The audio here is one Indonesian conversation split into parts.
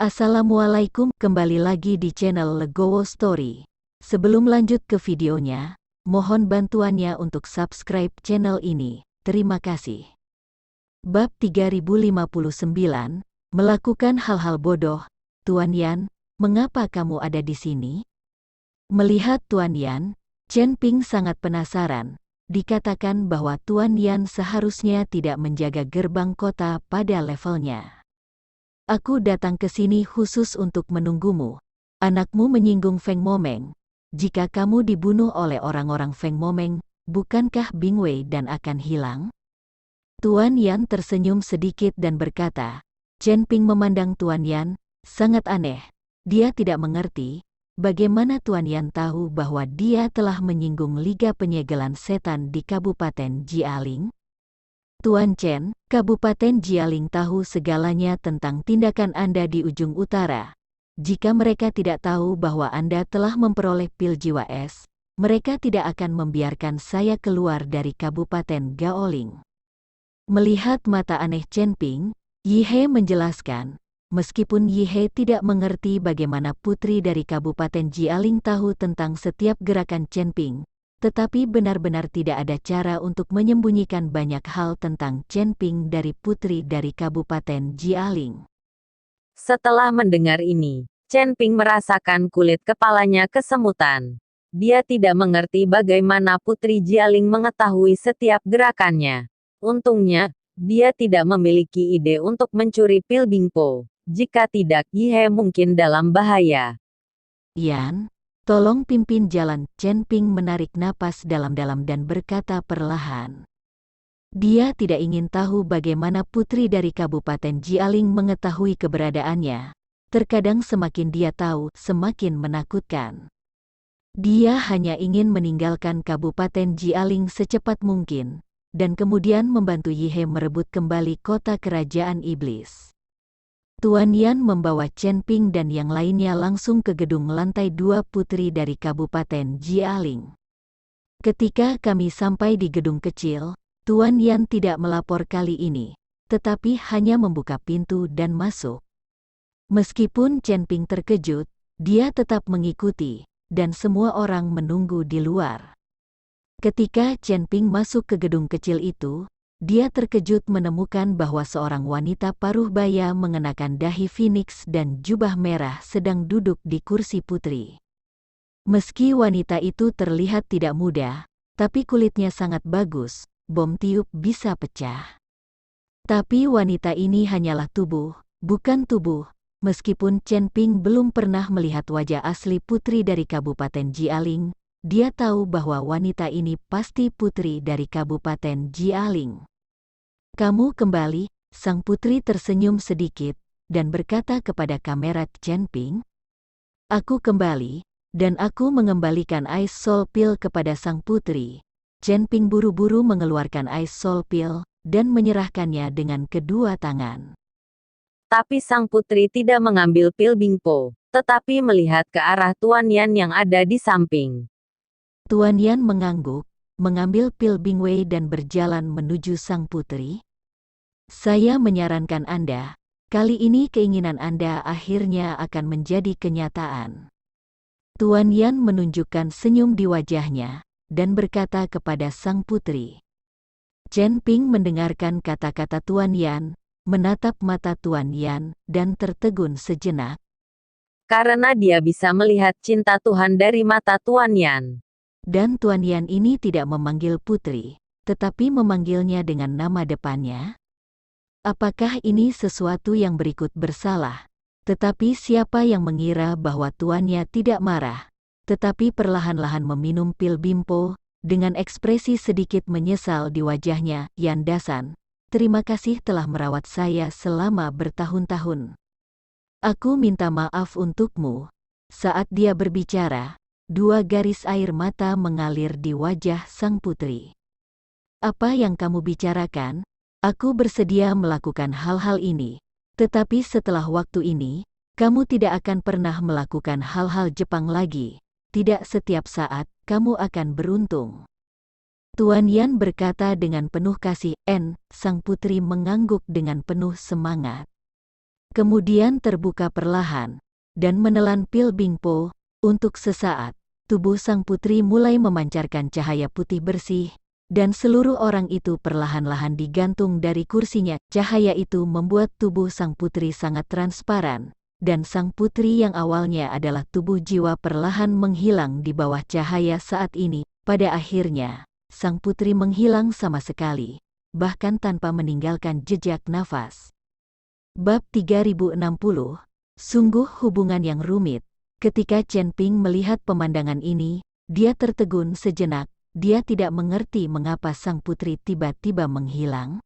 Assalamualaikum, kembali lagi di channel Legowo Story. Sebelum lanjut ke videonya, mohon bantuannya untuk subscribe channel ini. Terima kasih. Bab 3059, melakukan hal-hal bodoh. Tuan Yan, mengapa kamu ada di sini? Melihat Tuan Yan, Chen Ping sangat penasaran. Dikatakan bahwa Tuan Yan seharusnya tidak menjaga gerbang kota pada levelnya. Aku datang ke sini khusus untuk menunggumu. Anakmu menyinggung Feng Momeng. Jika kamu dibunuh oleh orang-orang Feng Momeng, bukankah Bing Wei dan akan hilang? Tuan Yan tersenyum sedikit dan berkata. Chen Ping memandang Tuan Yan, sangat aneh. Dia tidak mengerti, bagaimana Tuan Yan tahu bahwa dia telah menyinggung Liga Penyegelan Setan di Kabupaten Jialing? Tuan Chen, Kabupaten Jialing tahu segalanya tentang tindakan Anda di ujung utara. Jika mereka tidak tahu bahwa Anda telah memperoleh pil jiwa es, mereka tidak akan membiarkan saya keluar dari Kabupaten Gaoling. Melihat mata aneh Chen Ping, Yi He menjelaskan, meskipun Yi He tidak mengerti bagaimana putri dari Kabupaten Jialing tahu tentang setiap gerakan Chen Ping, tetapi benar-benar tidak ada cara untuk menyembunyikan banyak hal tentang Chen Ping dari putri dari Kabupaten Jialing. Setelah mendengar ini, Chen Ping merasakan kulit kepalanya kesemutan. Dia tidak mengerti bagaimana putri Jialing mengetahui setiap gerakannya. Untungnya, dia tidak memiliki ide untuk mencuri pil Bingpo. Jika tidak, Yi He mungkin dalam bahaya. Yan, tolong pimpin jalan. Chen Ping menarik napas dalam-dalam dan berkata perlahan. Dia tidak ingin tahu bagaimana putri dari Kabupaten Jialing mengetahui keberadaannya. Terkadang semakin dia tahu, semakin menakutkan. Dia hanya ingin meninggalkan Kabupaten Jialing secepat mungkin, dan kemudian membantu Yi He merebut kembali kota kerajaan iblis. Tuan Yan membawa Chen Ping dan yang lainnya langsung ke gedung lantai 2 putri dari Kabupaten Jialing. Ketika kami sampai di gedung kecil, Tuan Yan tidak melapor kali ini, tetapi hanya membuka pintu dan masuk. Meskipun Chen Ping terkejut, dia tetap mengikuti, dan semua orang menunggu di luar. Ketika Chen Ping masuk ke gedung kecil itu, dia terkejut menemukan bahwa seorang wanita paruh baya mengenakan dahi phoenix dan jubah merah sedang duduk di kursi putri. Meski wanita itu terlihat tidak muda, tapi kulitnya sangat bagus, bom tiup bisa pecah. Tapi wanita ini hanyalah tubuh, bukan tubuh. Meskipun Chen Ping belum pernah melihat wajah asli putri dari Kabupaten Jialing, dia tahu bahwa wanita ini pasti putri dari Kabupaten Jialing. Kamu kembali, sang putri tersenyum sedikit, dan berkata kepada kamera Chen Ping. Aku kembali, dan aku mengembalikan Ice Soul Pill kepada sang putri. Chen Ping buru-buru mengeluarkan Ice Soul Pill, dan menyerahkannya dengan kedua tangan. Tapi sang putri tidak mengambil pil Bingpo, tetapi melihat ke arah Tuan Yan yang ada di samping. Tuan Yan mengangguk, mengambil pil Bing Wei dan berjalan menuju sang putri. Saya menyarankan Anda, kali ini keinginan Anda akhirnya akan menjadi kenyataan. Tuan Yan menunjukkan senyum di wajahnya, dan berkata kepada sang putri. Chen Ping mendengarkan kata-kata Tuan Yan, menatap mata Tuan Yan, dan tertegun sejenak. Karena dia bisa melihat cinta Tuhan dari mata Tuan Yan. Dan Tuan Yan ini tidak memanggil putri, tetapi memanggilnya dengan nama depannya. Apakah ini sesuatu yang berikut bersalah? Tetapi siapa yang mengira bahwa tuannya tidak marah, tetapi perlahan-lahan meminum pil Bingpo, dengan ekspresi sedikit menyesal di wajahnya. Yan Dasan, terima kasih telah merawat saya selama bertahun-tahun. Aku minta maaf untukmu. Saat dia berbicara, dua garis air mata mengalir di wajah sang putri. Apa yang kamu bicarakan? Aku bersedia melakukan hal-hal ini, tetapi setelah waktu ini, kamu tidak akan pernah melakukan hal-hal Jepang lagi. Tidak setiap saat, kamu akan beruntung. Tuan Yan berkata dengan penuh kasih. Sang putri mengangguk dengan penuh semangat. Kemudian terbuka perlahan, dan menelan pil Bingpo. Untuk sesaat, tubuh sang putri mulai memancarkan cahaya putih bersih, dan seluruh orang itu perlahan-lahan digantung dari kursinya. Cahaya itu membuat tubuh sang putri sangat transparan, dan sang putri yang awalnya adalah tubuh jiwa perlahan menghilang di bawah cahaya saat ini. Pada akhirnya, sang putri menghilang sama sekali, bahkan tanpa meninggalkan jejak nafas. Bab 3060, sungguh hubungan yang rumit. Ketika Chen Ping melihat pemandangan ini, dia tertegun sejenak. Dia tidak mengerti mengapa sang putri tiba-tiba menghilang.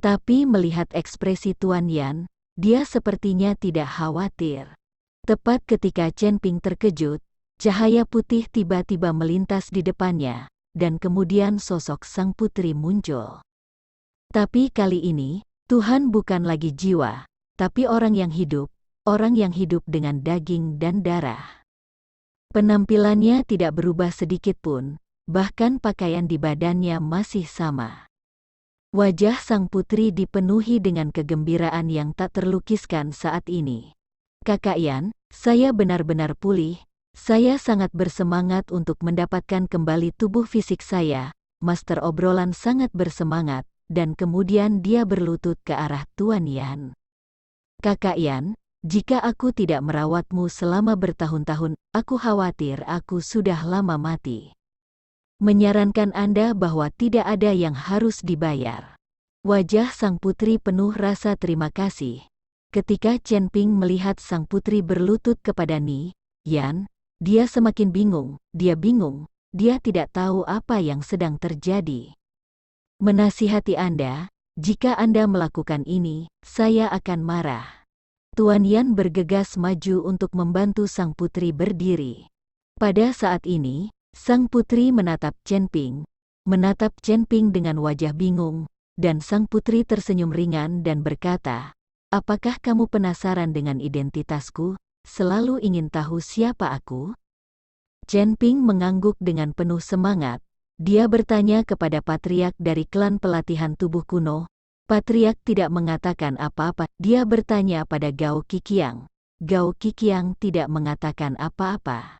Tapi melihat ekspresi Tuan Yan, dia sepertinya tidak khawatir. Tepat ketika Chen Ping terkejut, cahaya putih tiba-tiba melintas di depannya, dan kemudian sosok sang putri muncul. Tapi kali ini, Tuhan bukan lagi jiwa, tapi orang yang hidup dengan daging dan darah. Penampilannya tidak berubah sedikit pun, bahkan pakaian di badannya masih sama. Wajah sang putri dipenuhi dengan kegembiraan yang tak terlukiskan saat ini. Kakak Yan, saya benar-benar pulih, saya sangat bersemangat untuk mendapatkan kembali tubuh fisik saya. Master obrolan sangat bersemangat. Dan kemudian dia berlutut ke arah Tuan Yan. Kakak Yan, jika aku tidak merawatmu selama bertahun-tahun, aku khawatir aku sudah lama mati. Menyarankan Anda bahwa tidak ada yang harus dibayar. Wajah sang putri penuh rasa terima kasih. Ketika Chen Ping melihat sang putri berlutut kepada Ni Yan, dia semakin bingung, dia tidak tahu apa yang sedang terjadi. Menasihati Anda, jika Anda melakukan ini, saya akan marah. Tuan Yan bergegas maju untuk membantu sang putri berdiri. Pada saat ini, sang putri menatap Chen Ping dengan wajah bingung, dan sang putri tersenyum ringan dan berkata, "Apakah kamu penasaran dengan identitasku? Selalu ingin tahu siapa aku?" Chen Ping mengangguk dengan penuh semangat. Dia bertanya kepada patriark dari klan pelatihan tubuh kuno. Patriark tidak mengatakan apa-apa. Dia bertanya pada Gao Qiqiang. Gao Qiqiang tidak mengatakan apa-apa.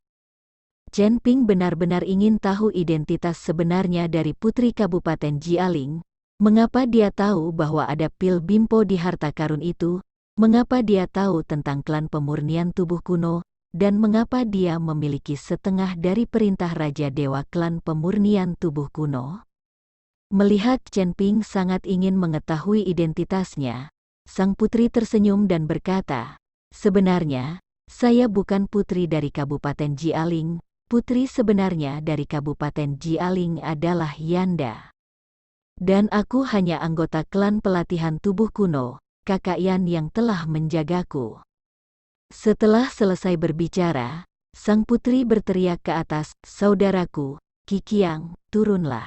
Chen Ping benar-benar ingin tahu identitas sebenarnya dari putri Kabupaten Jialing. Mengapa dia tahu bahwa ada pil Bingpo di harta karun itu? Mengapa dia tahu tentang klan pemurnian tubuh kuno? Dan mengapa dia memiliki setengah dari perintah Raja Dewa klan pemurnian tubuh kuno? Melihat Chen Ping sangat ingin mengetahui identitasnya, sang putri tersenyum dan berkata, "Sebenarnya, saya bukan putri dari Kabupaten Jialing. Putri sebenarnya dari Kabupaten Jialing adalah Yanda. Dan aku hanya anggota klan pelatihan tubuh kuno, Kakak Yan yang telah menjagaku." Setelah selesai berbicara, sang putri berteriak ke atas, "Saudaraku, Qiqiang, turunlah."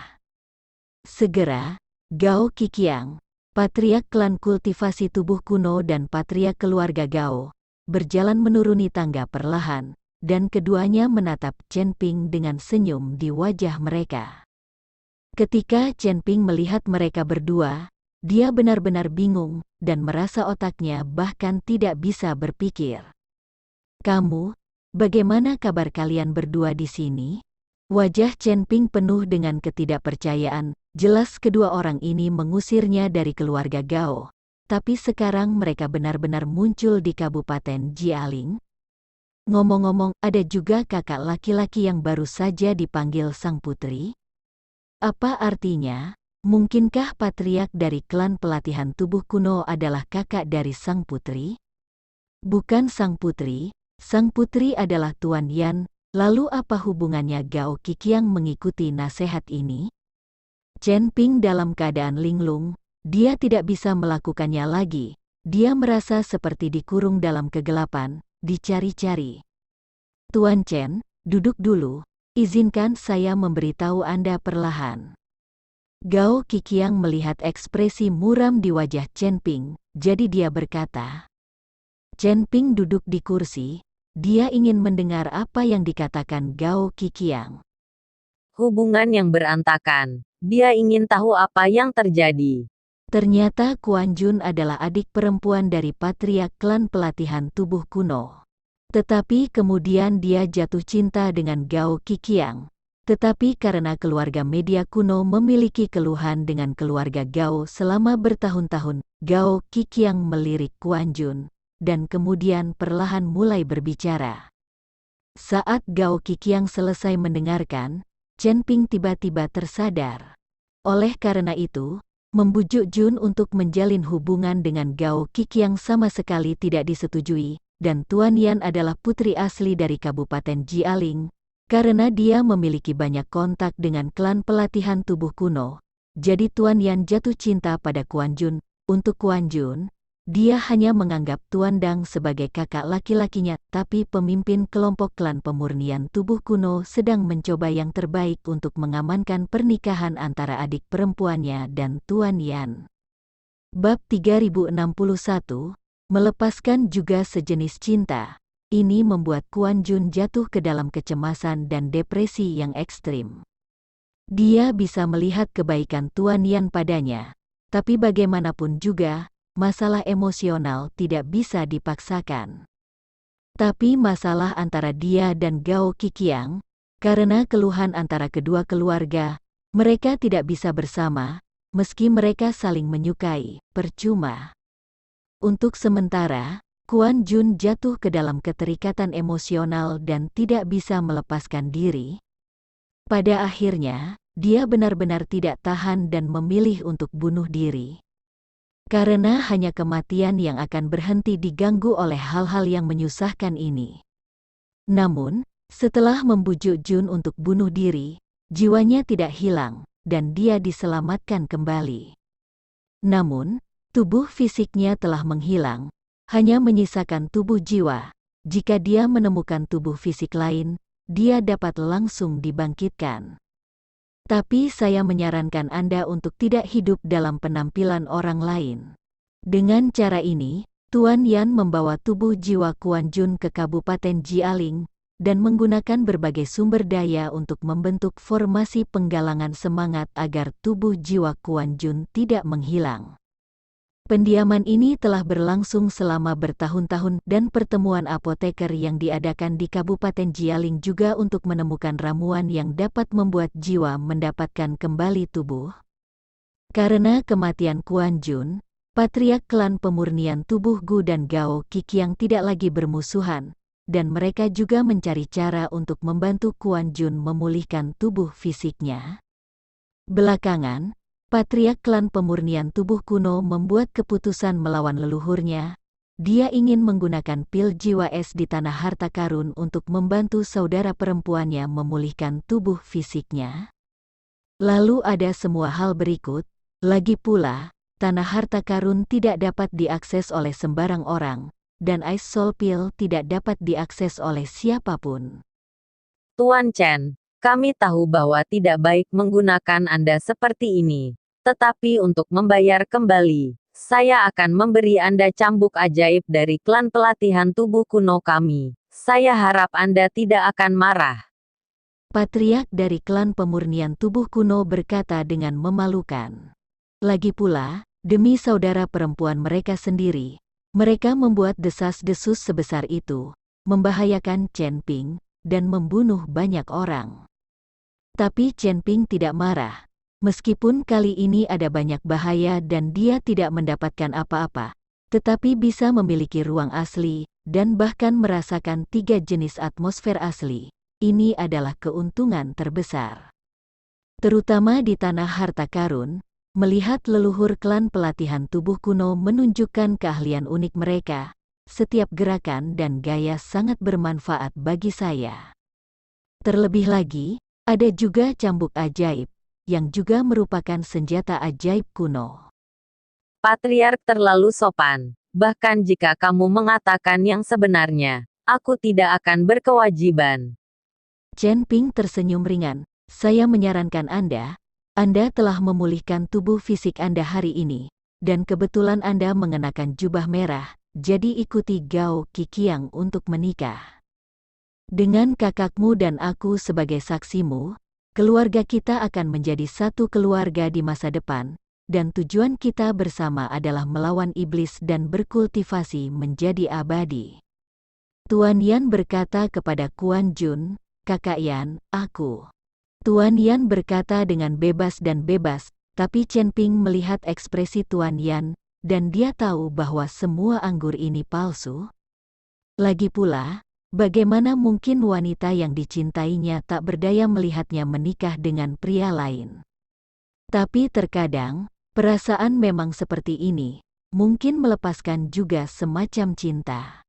Segera, Gao Qiqiang, patriark klan kultivasi tubuh kuno dan patriark keluarga Gao, berjalan menuruni tangga perlahan, dan keduanya menatap Chen Ping dengan senyum di wajah mereka. Ketika Chen Ping melihat mereka berdua, dia benar-benar bingung, dan merasa otaknya bahkan tidak bisa berpikir. "Kamu, bagaimana kabar kalian berdua di sini?" Wajah Chen Ping penuh dengan ketidakpercayaan. Jelas kedua orang ini mengusirnya dari keluarga Gao. Tapi sekarang mereka benar-benar muncul di Kabupaten Jialing. Ngomong-ngomong, ada juga kakak laki-laki yang baru saja dipanggil sang putri. Apa artinya? Mungkinkah patriark dari klan pelatihan tubuh kuno adalah kakak dari sang putri? Bukan sang putri adalah Tuan Yan. Lalu apa hubungannya Gao Qiqiang mengikuti nasihat ini? Chen Ping dalam keadaan linglung, dia tidak bisa melakukannya lagi. Dia merasa seperti dikurung dalam kegelapan, dicari-cari. "Tuan Chen, duduk dulu, izinkan saya memberitahu Anda perlahan." Gao Qiqiang melihat ekspresi muram di wajah Chen Ping, jadi dia berkata. Chen Ping duduk di kursi, dia ingin mendengar apa yang dikatakan Gao Qiqiang. Hubungan yang berantakan. Dia ingin tahu apa yang terjadi. Ternyata Kuan Jun adalah adik perempuan dari patriark klan pelatihan tubuh kuno. Tetapi kemudian dia jatuh cinta dengan Gao Qiqiang. Tetapi karena keluarga media kuno memiliki keluhan dengan keluarga Gao selama bertahun-tahun, Gao Qiqiang melirik Kuan Jun, dan kemudian perlahan mulai berbicara. Saat Gao Qiqiang selesai mendengarkan, Chen Ping tiba-tiba tersadar. Oleh karena itu, membujuk Jun untuk menjalin hubungan dengan Gao Qiqiang sama sekali tidak disetujui, dan Tuan Yan adalah putri asli dari Kabupaten Jialing. Karena dia memiliki banyak kontak dengan klan pelatihan tubuh kuno, jadi Tuan Yan jatuh cinta pada Kuan Jun. Untuk Kuan Jun, dia hanya menganggap Tuan Dang sebagai kakak laki-lakinya, tapi pemimpin kelompok klan pemurnian tubuh kuno sedang mencoba yang terbaik untuk mengamankan pernikahan antara adik perempuannya dan Tuan Yan. Bab 3061, melepaskan juga sejenis cinta. Ini membuat Kuan Jun jatuh ke dalam kecemasan dan depresi yang ekstrim. Dia bisa melihat kebaikan Tuan Yan padanya, tapi bagaimanapun juga, masalah emosional tidak bisa dipaksakan. Tapi masalah antara dia dan Gao Qiqiang, karena keluhan antara kedua keluarga, mereka tidak bisa bersama, meski mereka saling menyukai, percuma. Untuk sementara, Kuan Jun jatuh ke dalam keterikatan emosional dan tidak bisa melepaskan diri. Pada akhirnya, dia benar-benar tidak tahan dan memilih untuk bunuh diri. Karena hanya kematian yang akan berhenti diganggu oleh hal-hal yang menyusahkan ini. Namun, setelah membujuk Jun untuk bunuh diri, jiwanya tidak hilang, dan dia diselamatkan kembali. Namun, tubuh fisiknya telah menghilang, hanya menyisakan tubuh jiwa. Jika dia menemukan tubuh fisik lain, dia dapat langsung dibangkitkan. Tapi saya menyarankan Anda untuk tidak hidup dalam penampilan orang lain. Dengan cara ini, Tuan Yan membawa tubuh jiwa Kuan Jun ke Kabupaten Jialing, dan menggunakan berbagai sumber daya untuk membentuk formasi penggalangan semangat agar tubuh jiwa Kuan Jun tidak menghilang. Pendiaman ini telah berlangsung selama bertahun-tahun dan pertemuan apoteker yang diadakan di Kabupaten Jialing juga untuk menemukan ramuan yang dapat membuat jiwa mendapatkan kembali tubuh. Karena kematian Kuan Jun, patriark klan pemurnian tubuh Gu dan Gao Qiqiang tidak lagi bermusuhan, dan mereka juga mencari cara untuk membantu Kuan Jun memulihkan tubuh fisiknya. Belakangan, patriark klan pemurnian tubuh kuno membuat keputusan melawan leluhurnya. Dia ingin menggunakan pil jiwa es di tanah harta karun untuk membantu saudara perempuannya memulihkan tubuh fisiknya. Lalu ada semua hal berikut. Lagi pula, tanah harta karun tidak dapat diakses oleh sembarang orang, dan Ice Soul Pill tidak dapat diakses oleh siapapun. Tuan Chen, kami tahu bahwa tidak baik menggunakan Anda seperti ini. Tetapi untuk membayar kembali, saya akan memberi Anda cambuk ajaib dari klan pelatihan tubuh kuno kami. Saya harap Anda tidak akan marah. Patriark dari klan pemurnian tubuh kuno berkata dengan memalukan. Lagi pula, demi saudara perempuan mereka sendiri, mereka membuat desas-desus sebesar itu, membahayakan Chen Ping, dan membunuh banyak orang. Tapi Chen Ping tidak marah. Meskipun kali ini ada banyak bahaya dan dia tidak mendapatkan apa-apa, tetapi bisa memiliki ruang asli, dan bahkan merasakan 3 jenis atmosfer asli. Ini adalah keuntungan terbesar. Terutama di tanah harta karun, melihat leluhur klan pelatihan tubuh kuno menunjukkan keahlian unik mereka, setiap gerakan dan gaya sangat bermanfaat bagi saya. Terlebih lagi, ada juga cambuk ajaib, yang juga merupakan senjata ajaib kuno. Patriark terlalu sopan. Bahkan jika kamu mengatakan yang sebenarnya, aku tidak akan berkewajiban. Chen Ping tersenyum ringan. Saya menyarankan Anda telah memulihkan tubuh fisik Anda hari ini, dan kebetulan Anda mengenakan jubah merah, jadi ikuti Gao Qiqiang untuk menikah. Dengan kakakmu dan aku sebagai saksimu, keluarga kita akan menjadi satu keluarga di masa depan, dan tujuan kita bersama adalah melawan iblis dan berkultivasi menjadi abadi. Tuan Yan berkata kepada Kuan Jun, "Kakak Yan, aku." Tuan Yan berkata dengan bebas dan bebas, tapi Chen Ping melihat ekspresi Tuan Yan, dan dia tahu bahwa semua anggur ini palsu. Lagi pula, bagaimana mungkin wanita yang dicintainya tak berdaya melihatnya menikah dengan pria lain? Tapi terkadang, perasaan memang seperti ini, mungkin melepaskan juga semacam cinta.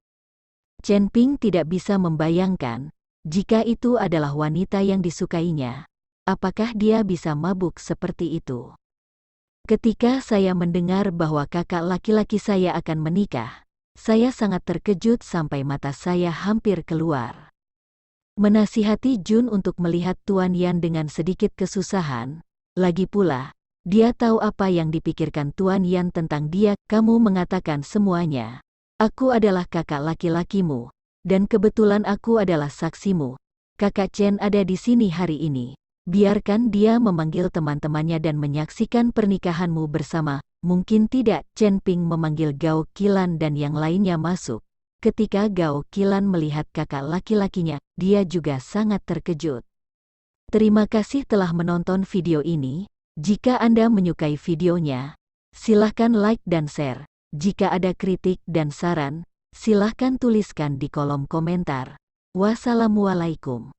Chen Ping tidak bisa membayangkan, jika itu adalah wanita yang disukainya, apakah dia bisa mabuk seperti itu? Ketika saya mendengar bahwa kakak laki-laki saya akan menikah, saya sangat terkejut sampai mata saya hampir keluar. Menasihati Jun untuk melihat Tuan Yan dengan sedikit kesusahan, lagi pula, dia tahu apa yang dipikirkan Tuan Yan tentang dia. "Kamu mengatakan semuanya. Aku adalah kakak laki-lakimu, dan kebetulan aku adalah saksimu. Kakak Chen ada di sini hari ini. Biarkan dia memanggil teman-temannya dan menyaksikan pernikahanmu bersama." "Mungkin tidak." Chen Ping memanggil Gao Qilan dan yang lainnya masuk. Ketika Gao Qilan melihat kakak laki-lakinya, dia juga sangat terkejut. Terima kasih telah menonton video ini. Jika Anda menyukai videonya, silahkan like dan share. Jika ada kritik dan saran, silahkan tuliskan di kolom komentar. Wassalamualaikum.